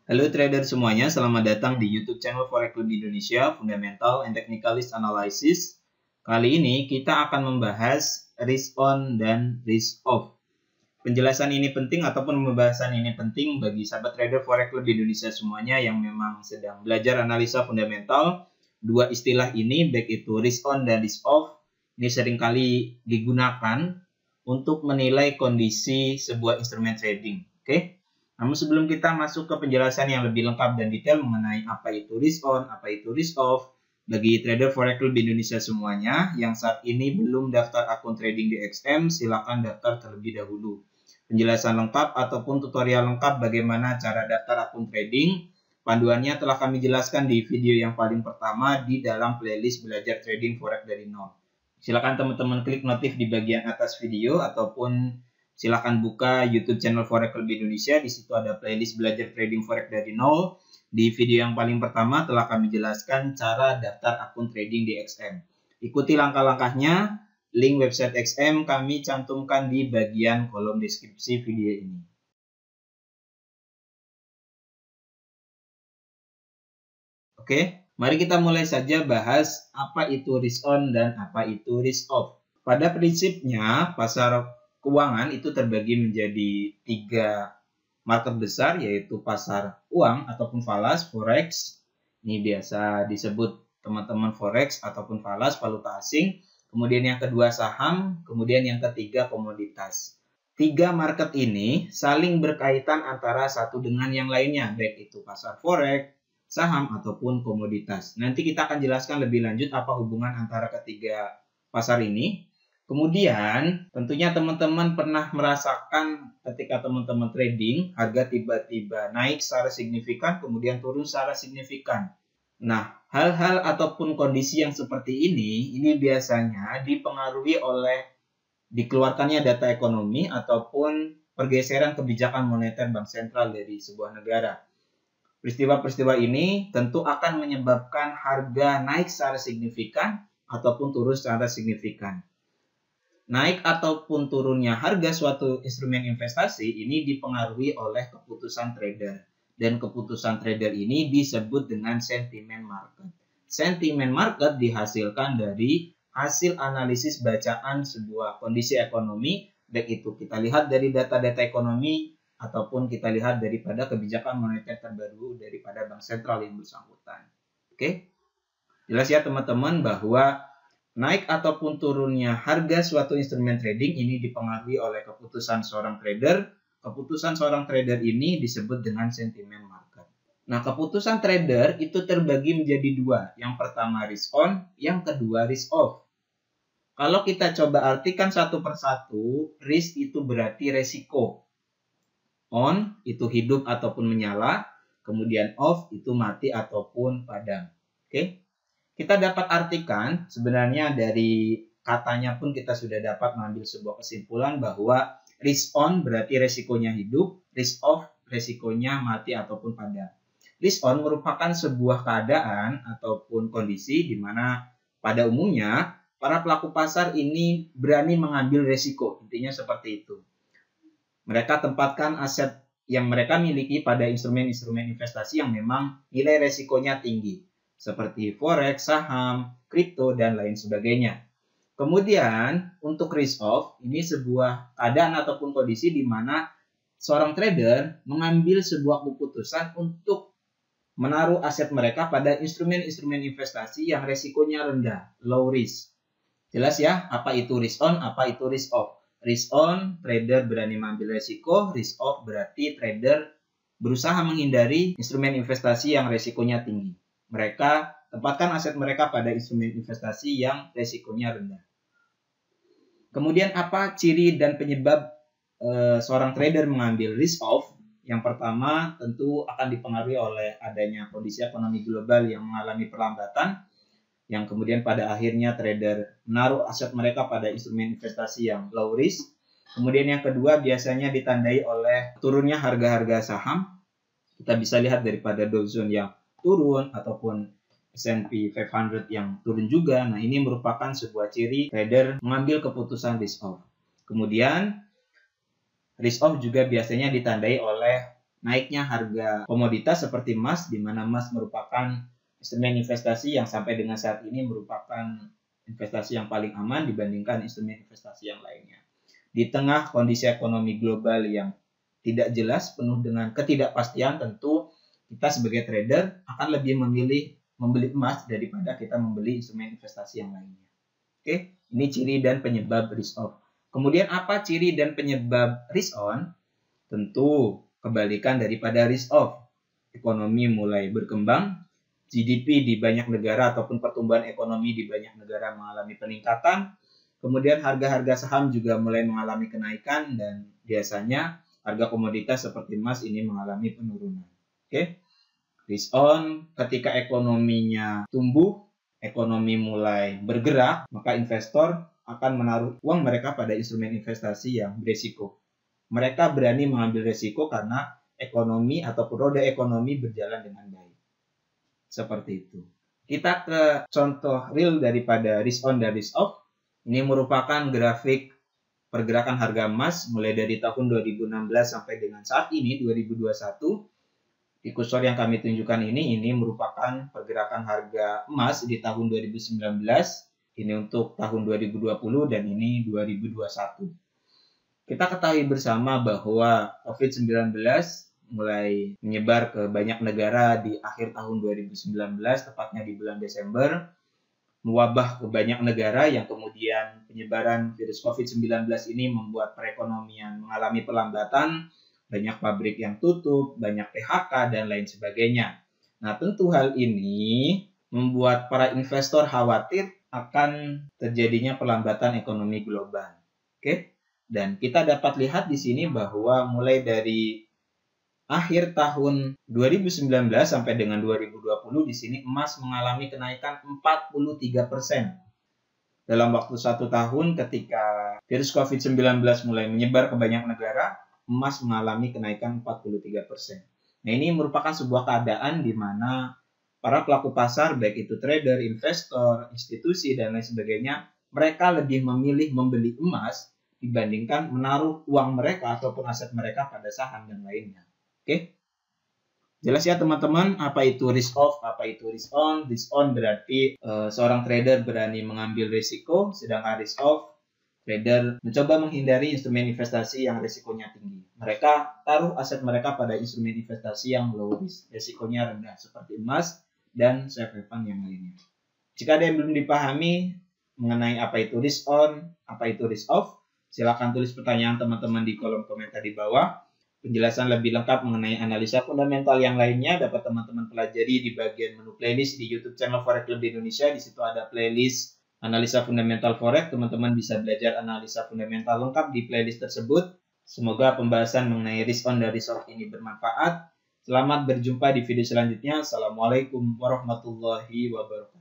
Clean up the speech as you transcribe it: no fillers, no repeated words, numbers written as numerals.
Halo trader semuanya, selamat datang di YouTube channel Forex Club Indonesia, Fundamental and Technicalist Analysis. Kali ini kita akan membahas risk on dan risk off. Penjelasan ini penting ataupun pembahasan ini penting bagi sahabat trader Forex Club Indonesia semuanya yang memang sedang belajar analisa fundamental. Dua istilah ini, baik itu risk on dan risk off, ini seringkali digunakan untuk menilai kondisi sebuah instrumen trading. Oke? Namun sebelum kita masuk ke penjelasan yang lebih lengkap dan detail mengenai apa itu risk on, apa itu risk off, bagi trader Forex Club Indonesia semuanya yang saat ini belum daftar akun trading di XM, silakan daftar terlebih dahulu. Penjelasan lengkap ataupun tutorial lengkap bagaimana cara daftar akun trading, panduannya telah kami jelaskan di video yang paling pertama di dalam playlist belajar trading Forex dari nol. Silakan teman-teman klik notif di bagian atas video ataupun silakan buka YouTube channel Forex Club Indonesia. Di situ ada playlist belajar trading Forex dari nol. Di video yang paling pertama telah kami jelaskan cara daftar akun trading di XM. Ikuti langkah-langkahnya. Link website XM kami cantumkan di bagian kolom deskripsi video ini. Oke, mari kita mulai saja bahas apa itu risk on dan apa itu risk off. Pada prinsipnya, pasar keuangan itu terbagi menjadi 3 market besar, yaitu pasar uang ataupun falas, forex. Ini biasa disebut teman-teman forex ataupun falas, valuta asing. Kemudian yang kedua saham, kemudian yang ketiga komoditas. 3 market ini saling berkaitan antara satu dengan yang lainnya, baik itu pasar forex, saham ataupun komoditas. Nanti kita akan jelaskan lebih lanjut apa hubungan antara ketiga pasar ini. Kemudian tentunya teman-teman pernah merasakan ketika teman-teman trading harga tiba-tiba naik secara signifikan kemudian turun secara signifikan. Nah, hal-hal ataupun kondisi yang seperti ini biasanya dipengaruhi oleh dikeluarkannya data ekonomi ataupun pergeseran kebijakan moneter bank sentral dari sebuah negara. Peristiwa-peristiwa ini tentu akan menyebabkan harga naik secara signifikan ataupun turun secara signifikan. Naik ataupun turunnya harga suatu instrumen investasi ini dipengaruhi oleh keputusan trader. Dan keputusan trader ini disebut dengan sentiment market. Sentiment market dihasilkan dari hasil analisis bacaan sebuah kondisi ekonomi, baik itu kita lihat dari data-data ekonomi ataupun kita lihat daripada kebijakan moneter terbaru daripada bank sentral yang bersangkutan. Oke? Jelas ya teman-teman bahwa naik ataupun turunnya harga suatu instrumen trading ini dipengaruhi oleh keputusan seorang trader. Keputusan seorang trader ini disebut dengan sentiment market. Nah, keputusan trader itu terbagi menjadi 2. Yang pertama risk on, yang kedua risk off. Kalau kita coba artikan satu persatu, risk itu berarti resiko. On itu hidup ataupun menyala, kemudian off itu mati ataupun padam. Oke? Kita dapat artikan sebenarnya dari katanya pun kita sudah dapat mengambil sebuah kesimpulan bahwa risk on berarti resikonya hidup, risk off resikonya mati ataupun padam. Risk on merupakan sebuah keadaan ataupun kondisi di mana pada umumnya para pelaku pasar ini berani mengambil resiko. Intinya seperti itu. Mereka tempatkan aset yang mereka miliki pada instrumen-instrumen investasi yang memang nilai resikonya tinggi, seperti forex, saham, kripto, dan lain sebagainya. Kemudian, untuk risk off, ini sebuah keadaan ataupun kondisi di mana seorang trader mengambil sebuah keputusan untuk menaruh aset mereka pada instrumen-instrumen investasi yang resikonya rendah, low risk. Jelas ya, apa itu risk on, apa itu risk off. Risk on, trader berani mengambil resiko. Risk off berarti trader berusaha menghindari instrumen investasi yang resikonya tinggi. Mereka tempatkan aset mereka pada instrumen investasi yang resikonya rendah. Kemudian apa ciri dan penyebab seorang trader mengambil risk off? Yang pertama tentu akan dipengaruhi oleh adanya kondisi ekonomi global yang mengalami perlambatan, yang kemudian pada akhirnya trader menaruh aset mereka pada instrumen investasi yang low risk. Kemudian yang kedua biasanya ditandai oleh turunnya harga-harga saham. Kita bisa lihat daripada Dow Jones yang turun ataupun S&P 500 yang turun juga. Nah, ini merupakan sebuah ciri trader mengambil keputusan risk off. Kemudian risk off juga biasanya ditandai oleh naiknya harga komoditas seperti emas, di mana emas merupakan instrumen investasi yang sampai dengan saat ini merupakan investasi yang paling aman dibandingkan instrumen investasi yang lainnya. Di tengah kondisi ekonomi global yang tidak jelas, penuh dengan ketidakpastian, tentu kita sebagai trader akan lebih memilih membeli emas daripada kita membeli instrumen investasi yang lainnya. Oke, ini ciri dan penyebab risk off. Kemudian apa ciri dan penyebab risk on? Tentu kebalikan daripada risk off. Ekonomi mulai berkembang, GDP di banyak negara ataupun pertumbuhan ekonomi di banyak negara mengalami peningkatan, kemudian harga-harga saham juga mulai mengalami kenaikan, dan biasanya harga komoditas seperti emas ini mengalami penurunan. Oke, risk on ketika ekonominya tumbuh, ekonomi mulai bergerak, maka investor akan menaruh uang mereka pada instrumen investasi yang berisiko. Mereka berani mengambil risiko karena ekonomi ataupun roda ekonomi berjalan dengan baik. Seperti itu. Kita ke contoh real daripada risk on dan risk off. Ini merupakan grafik pergerakan harga emas mulai dari tahun 2016 sampai dengan saat ini 2021. Di kursor yang kami tunjukkan ini merupakan pergerakan harga emas di tahun 2019. Ini untuk tahun 2020 dan ini 2021. Kita ketahui bersama bahwa COVID-19 mulai menyebar ke banyak negara di akhir tahun 2019, tepatnya di bulan Desember, mewabah ke banyak negara yang kemudian penyebaran virus COVID-19 ini membuat perekonomian mengalami pelambatan, banyak pabrik yang tutup, banyak PHK, dan lain sebagainya. Nah, tentu hal ini membuat para investor khawatir akan terjadinya pelambatan ekonomi global. Oke? Dan kita dapat lihat di sini bahwa mulai dari akhir tahun 2019 sampai dengan 2020 di sini emas mengalami kenaikan 43%. Dalam waktu 1 tahun ketika virus COVID-19 mulai menyebar ke banyak negara, emas mengalami kenaikan 43%. Nah, ini merupakan sebuah keadaan di mana para pelaku pasar, baik itu trader, investor, institusi, dan lain sebagainya, mereka lebih memilih membeli emas dibandingkan menaruh uang mereka ataupun aset mereka pada saham dan lainnya. Oke, jelas ya teman-teman, apa itu risk off, apa itu risk on. Risk on berarti seorang trader berani mengambil risiko, sedangkan risk off, trader mencoba menghindari instrumen investasi yang risikonya tinggi. Mereka taruh aset mereka pada instrumen investasi yang low risk, risikonya rendah, seperti emas dan safe haven yang lainnya. Jika ada yang belum dipahami mengenai apa itu risk on, apa itu risk off, silakan tulis pertanyaan teman-teman di kolom komentar di bawah. Penjelasan lebih lengkap mengenai analisa fundamental yang lainnya dapat teman-teman pelajari di bagian menu playlist di YouTube channel Forex Club di Indonesia. Di situ ada playlist analisa fundamental Forex. Teman-teman bisa belajar analisa fundamental lengkap di playlist tersebut. Semoga pembahasan mengenai risk on dan risk off ini bermanfaat. Selamat berjumpa di video selanjutnya. Assalamualaikum warahmatullahi wabarakatuh.